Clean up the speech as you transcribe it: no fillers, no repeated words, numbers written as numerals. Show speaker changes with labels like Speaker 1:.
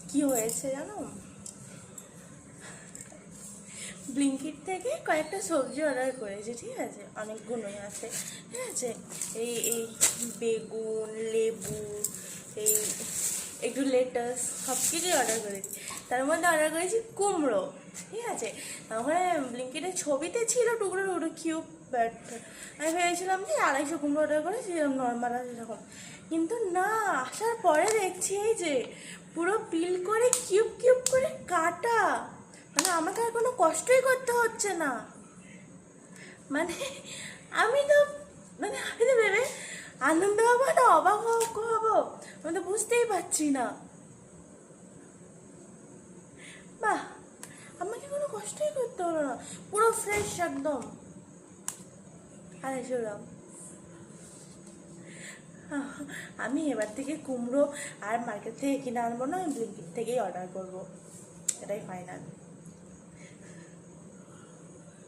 Speaker 1: কি হয়েছে জানো, ব্লিঙ্কিট থেকে কয়েকটা সবজি অর্ডার করেছি, ঠিক আছে, অনেকগুলোই আছে, ঠিক আছে। এই এই বেগুন, লেবু, এই একটু লেটাস, সব কিছুই অর্ডার করেছি। তার মধ্যে অর্ডার করেছি কুমড়ো, ঠিক আছে। ওখানে ব্লিঙ্কিটের ছবিতে ছিল টুকরো টুকরো কিউব, বাট আমি ভেবেছিলাম যে 250 কুমড়ো অর্ডার করে সেরকম নর্মাল আছে সেরকম, কিন্তু না, আসার পরে দেখছি এই যে পুরো পিল করে কিউব কিউব করে কাটা, মানে আমাকে আর কোনো কষ্টই করতে হচ্ছে না। মানে আমি তো আমি তো ভেবে আনন্দ হবো না অবাক হবো, আমি তো বুঝতেই পারছি না। বাহ, আমাকে কোনো কষ্টই করতে হলো না, পুরো ফ্রেশ একদম। 250 গ্রাম। আমি এবার থেকে কুমড়ো আর মার্কেট থেকে কিনে আনবো না, আমি ব্লিঙ্কিট থেকেই অর্ডার করবো, এটাই ফাইনাল।